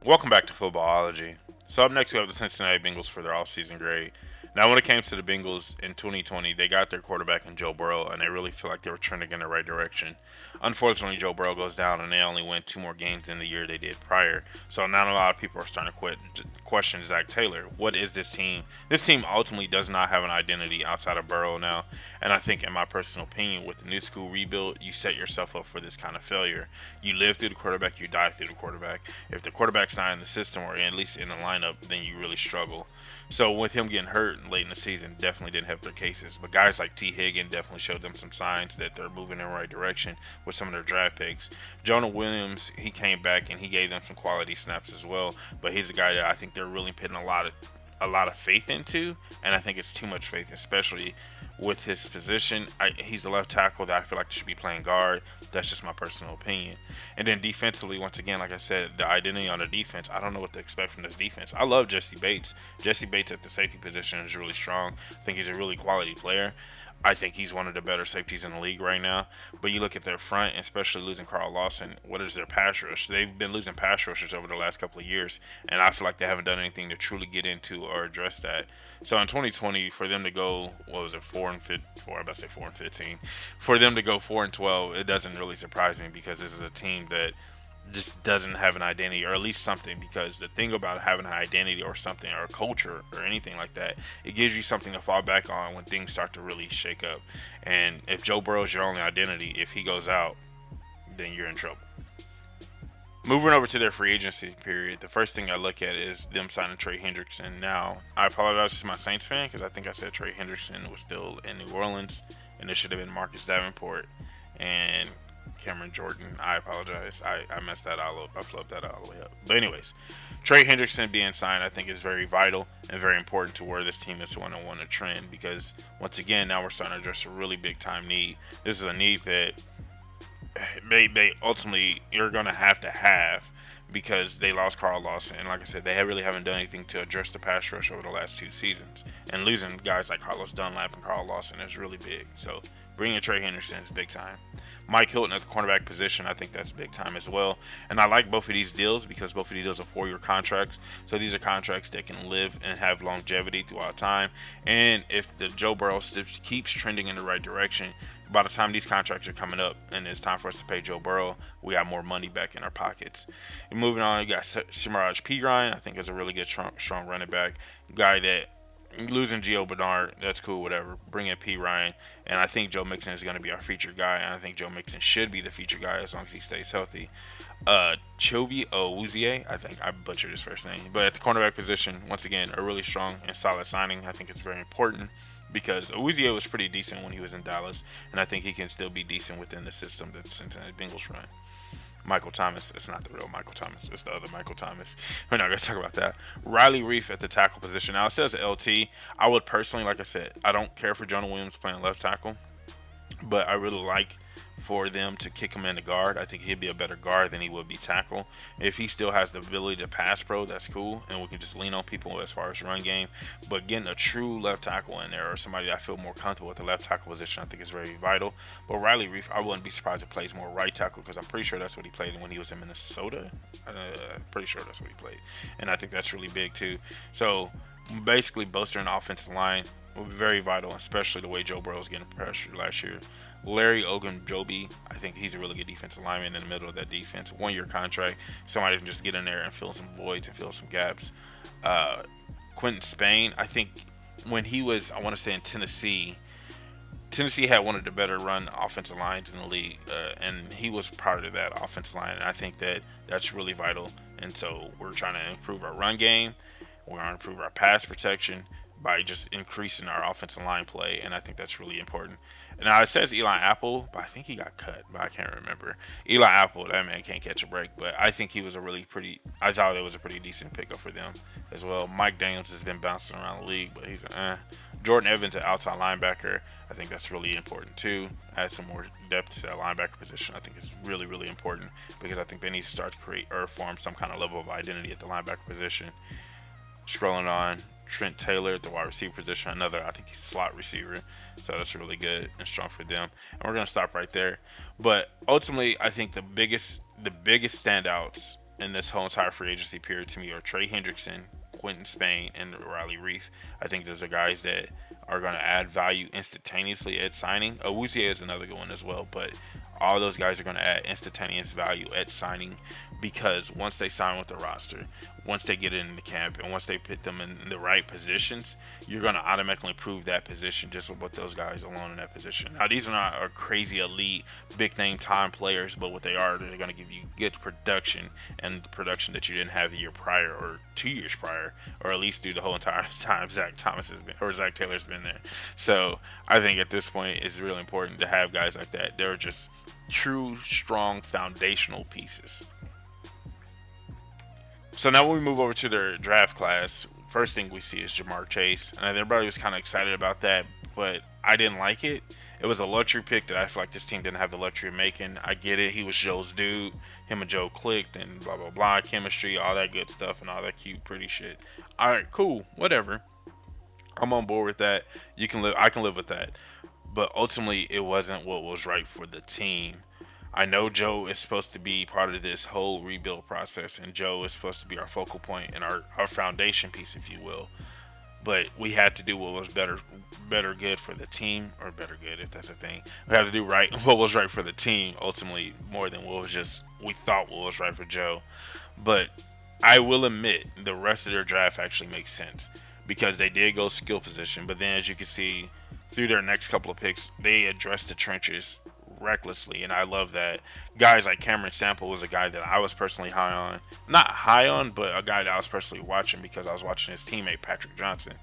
Welcome back to Footballology. So up next we have the Cincinnati Bengals for their offseason grade. Now when it came to the Bengals in 2020, they got their quarterback in Joe Burrow, and they really feel like they were trending in the right direction. Unfortunately, Joe Burrow goes down, and they only win two more games than the year they did prior. So now a lot of people are starting to question Zac Taylor. What is this team? This team ultimately does not have an identity outside of Burrow now, and I think, in my personal opinion, with the new school rebuild, you set yourself up for this kind of failure. You live through the quarterback, you die through the quarterback. If the quarterback's not in the system or at least in the lineup, then you really struggle. So with him getting hurt late in the season, definitely didn't help their cases. But guys like T. Higgins definitely showed them some signs that they're moving in the right direction with some of their draft picks. Jonah Williams, he came back and he gave them some quality snaps as well. But he's a guy that I think they're really putting a lot of faith into, and I think it's too much faith, especially with his position. He's a left tackle that I feel like should be playing guard. That's just my personal opinion. And then defensively, once again, like I said, the identity on the defense, I don't know what to expect from this defense. I love Jesse Bates. Jesse Bates at the safety position is really strong. I think he's a really quality player. I think he's one of the better safeties in the league right now. But you look at their front, especially losing Carl Lawson, what is their pass rush? They've been losing pass rushers over the last couple of years, and I feel like they haven't done anything to truly get into or address that. So in 2020, for them to go, what was it, 4 and 4? I'm about to say 4 and 15. For them to go 4 and 12, it doesn't really surprise me because this is a team that just doesn't have an identity or at least something, because the thing about having an identity or something or a culture or anything like that, it gives you something to fall back on when things start to really shake up. And if Joe Burrow is your only identity, if he goes out, then you're in trouble. Moving over to their free agency period, the first thing I look at is them signing Trey Hendrickson. Now, I apologize to my Saints fan because I think I said Trey Hendrickson was still in New Orleans, and it should have been Marcus Davenport and Cameron Jordan. I apologize. I messed that all up. I flubbed that all the way up. But anyways, Trey Hendrickson being signed, I think, is very vital and very important to where this team is want to want to trend, because once again, now we're starting to address a really big time need. This is a need that they ultimately you're going to have because they lost Carl Lawson, and like I said, they really haven't done anything to address the pass rush over the last two seasons. And losing guys like Carlos Dunlap and Carl Lawson is really big. So bringing Trey Henderson is big time. Mike Hilton at the cornerback position, I think that's big time as well. And I like both of these deals because both of these deals are 4-year contracts. So these are contracts that can live and have longevity throughout time. And if the Joe Burrow keeps trending in the right direction, by the time these contracts are coming up and it's time for us to pay Joe Burrow, we have more money back in our pockets. And moving on, you got Samaraj P. Ryan, I think is a really good, strong running back. Guy that losing Gio Bernard, that's cool, whatever. Bring in P. Ryan, and I think Joe Mixon is going to be our featured guy, and I think Joe Mixon should be the featured guy as long as he stays healthy. Chobi Owuzie, I think I butchered his first name, but at the cornerback position, once again, a really strong and solid signing. I think it's very important because Owuzie was pretty decent when he was in Dallas, and I think he can still be decent within the system that the Cincinnati Bengals run. Michael Thomas. It's not the real Michael Thomas. It's the other Michael Thomas. We're not going to talk about that. Riley Reef at the tackle position. Now, it says LT. I would personally, like I said, I don't care for Jonah Williams playing left tackle, but I really like for them to kick him in the guard. I think he'd be a better guard than he would be tackle. If he still has the ability to pass pro, that's cool, and we can just lean on people as far as run game. But getting a true left tackle in there, or somebody I feel more comfortable with the left tackle position, I think is very vital. But Riley Reef, I wouldn't be surprised if he plays more right tackle, because I'm pretty sure that's what he played when he was in Minnesota. Pretty sure that's what he played, and I think that's really big too. So basically, bolstering the offensive line will be very vital, especially the way Joe Burrow was getting pressured last year. Larry Ogunjobi, I think he's a really good defensive lineman in the middle of that defense. 1-year contract. Somebody can just get in there and fill some voids and fill some gaps. Quentin Spain, I think when he was, I want to say in Tennessee, Tennessee had one of the better run offensive lines in the league, and he was part of that offensive line. And I think that that's really vital. And so we're trying to improve our run game. We're going to improve our pass protection by just increasing our offensive line play, and I think that's really important. Now it says Eli Apple, but I think he got cut, but I can't remember. Eli Apple, that man can't catch a break, but I think he was a really pretty. I thought it was a pretty decent pickup for them as well. Mike Daniels has been bouncing around the league, but he's Jordan Evans at outside linebacker. I think that's really important too. Add some more depth to that linebacker position. I think it's really, really important because I think they need to start to create or form some kind of level of identity at the linebacker position. Scrolling on, Trent Taylor at the wide receiver position, another, I think he's a slot receiver, so that's really good and strong for them. And we're gonna stop right there. But ultimately, I think the biggest standouts in this whole entire free agency period to me are Trey Hendrickson, Quentin Spain, and Riley Reef. I think those are guys that are going to add value instantaneously at signing. Awuzie is another good one as well, but all those guys are going to add instantaneous value at signing because once they sign with the roster, once they get in the camp, and once they put them in the right positions, you're going to automatically improve that position just with those guys alone in that position. Now, these are not a crazy elite, big name time players, but what they are, they're going to give you good production and the production that you didn't have the year prior or 2 years prior, or at least through the whole entire time Zac Taylor's been there. So I think at this point it's really important to have guys like that. They're just true, strong, foundational pieces. So now when we move over to their draft class, first thing we see is Jamar Chase, and everybody was kind of excited about that, but I didn't like it. It was a luxury pick that I feel like this team didn't have the luxury of making. I get it. He was Joe's dude. Him and Joe clicked and blah, blah, blah. Chemistry, all that good stuff and all that cute, pretty shit. All right, cool. Whatever. I'm on board with that. I can live with that. But ultimately, it wasn't what was right for the team. I know Joe is supposed to be part of this whole rebuild process, and Joe is supposed to be our focal point and our foundation piece, if you will. But we had to do what was better good for the team, or better good if that's a thing. We had to do right what was right for the team, ultimately, more than what was just we thought what was right for Joe. But I will admit the rest of their draft actually makes sense because they did go skill position, but then as you can see through their next couple of picks, they addressed the trenches recklessly, and I love that. Guys like Cameron Sample was a guy that I was personally high on. Not high on, but a guy that I was personally watching because I was watching his teammate Patrick Johnson.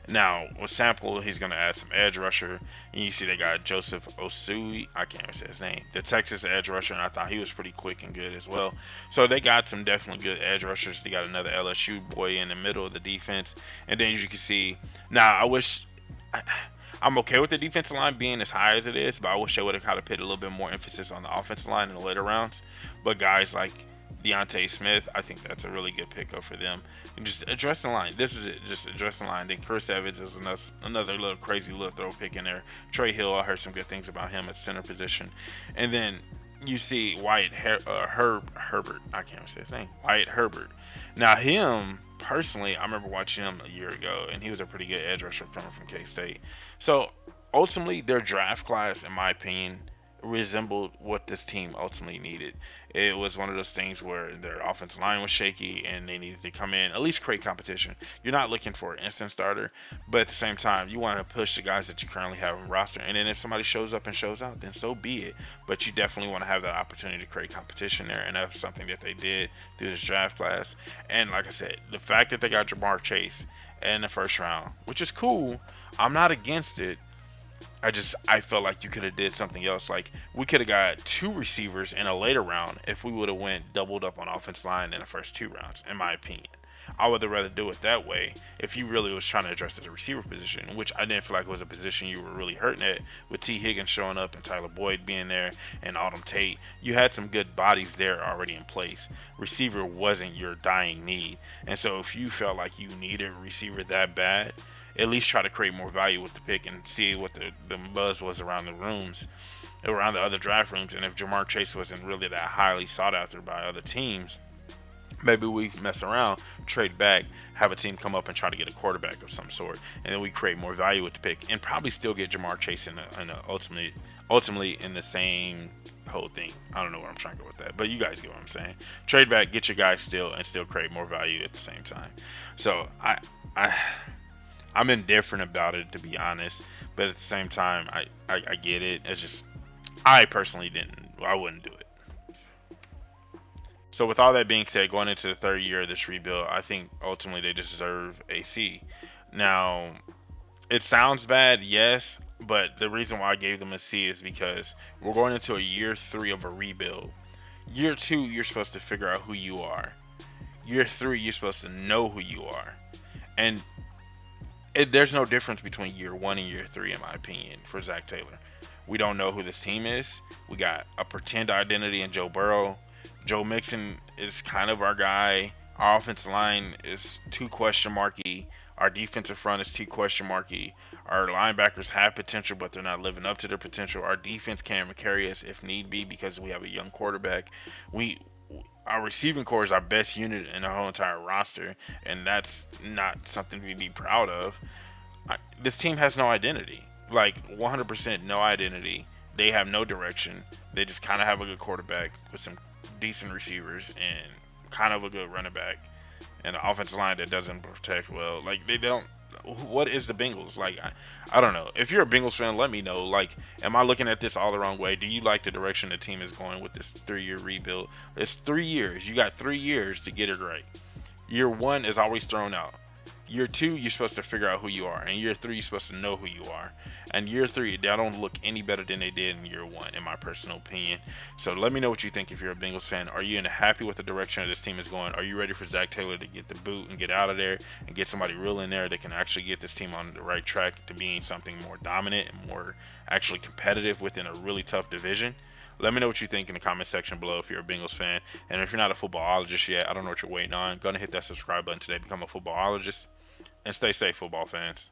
Now, with Sample, he's going to add some edge rusher. And you see they got Joseph Osui. I can't even say his name. The Texas edge rusher, and I thought he was pretty quick and good as well. So they got some definitely good edge rushers. They got another LSU boy in the middle of the defense. And then as you can see, now I wish... I'm okay with the defensive line being as high as it is, but I wish they would have kind of put a little bit more emphasis on the offensive line in the later rounds. But guys like Deontay Smith, I think that's a really good pickup for them. And just address the line. This is it. Just address the line. Then Chris Evans is another little crazy little throw pick in there. Trey Hill, I heard some good things about him at center position. And then you see Herbert. I can't even say his name. Wyatt Herbert. Now him personally, I remember watching him a year ago, and he was a pretty good edge rusher coming from K-State. So ultimately, their draft class, in my opinion, resembled what this team ultimately needed. It was one of those things where their offensive line was shaky and they needed to come in, at least create competition. You're not looking for an instant starter, but at the same time, you want to push the guys that you currently have on roster. And then if somebody shows up and shows out, then so be it. But you definitely want to have that opportunity to create competition there, and that's something that they did through this draft class. And like I said, the fact that they got Jamar Chase in the first round, which is cool, I'm not against it. I felt like you could have did something else. Like we could have got 2 receivers in a later round if we would have went doubled up on offensive line in the first 2 rounds, in my opinion. I would have rather do it that way if you really was trying to address the receiver position, which I didn't feel like was a position you were really hurting at with T. Higgins showing up and Tyler Boyd being there and Autumn Tate. You had some good bodies there already in place. Receiver wasn't your dying need. And so if you felt like you needed a receiver that bad, at least try to create more value with the pick and see what the buzz was around the other draft rooms. And if Jamar Chase wasn't really that highly sought after by other teams, maybe we mess around, trade back, have a team come up and try to get a quarterback of some sort, and then we create more value with the pick and probably still get Jamar Chase in ultimately in the same whole thing. I don't know where I'm trying to go with that, but you guys get what I'm saying. Trade back, get your guys still, and still create more value at the same time. So I'm indifferent about it, to be honest, but at the same time, I get it. It's just, I personally I wouldn't do it. So with all that being said, going into the 3rd year of this rebuild, I think ultimately they deserve a C. Now, it sounds bad, yes, but the reason why I gave them a C is because we're going into a year 3 of a rebuild. Year 2, you're supposed to figure out who you are. Year 3, you're supposed to know who you are. And there's no difference between year 1 and year 3, in my opinion, for Zac Taylor. We don't know who this team is. We got a pretend identity in Joe Burrow. Joe Mixon is kind of our guy. Our offensive line is too question marky. Our defensive front is too question marky. Our linebackers have potential, but they're not living up to their potential. Our defense can carry us if need be because we have a young quarterback. Our receiving core is our best unit in the whole entire roster, and that's not something to be proud of. This team has no identity. Like 100% no identity. They have no direction. They just kind of have a good quarterback with some decent receivers and kind of a good running back and an offensive line that doesn't protect well. Like they don't. What is the Bengals? Like I don't know. If you're a Bengals fan, let me know. Like, am I looking at this all the wrong way? Do you like the direction the team is going with this 3-year rebuild? It's 3 years. You got 3 years to get it right. Year one is always thrown out. Year two, you're supposed to figure out who you are, and year three, you're supposed to know who you are. And year three, they don't look any better than they did in year one, in my personal opinion. So let me know what you think if you're a Bengals fan. Are you happy with the direction this team is going? Are you ready for Zac Taylor to get the boot and get out of there and get somebody real in there that can actually get this team on the right track to being something more dominant and more actually competitive within a really tough division? Let me know what you think in the comment section below if you're a Bengals fan. And if you're not a footballologist yet, I don't know what you're waiting on. Go and hit that subscribe button today. Become a footballologist. And stay safe, football fans.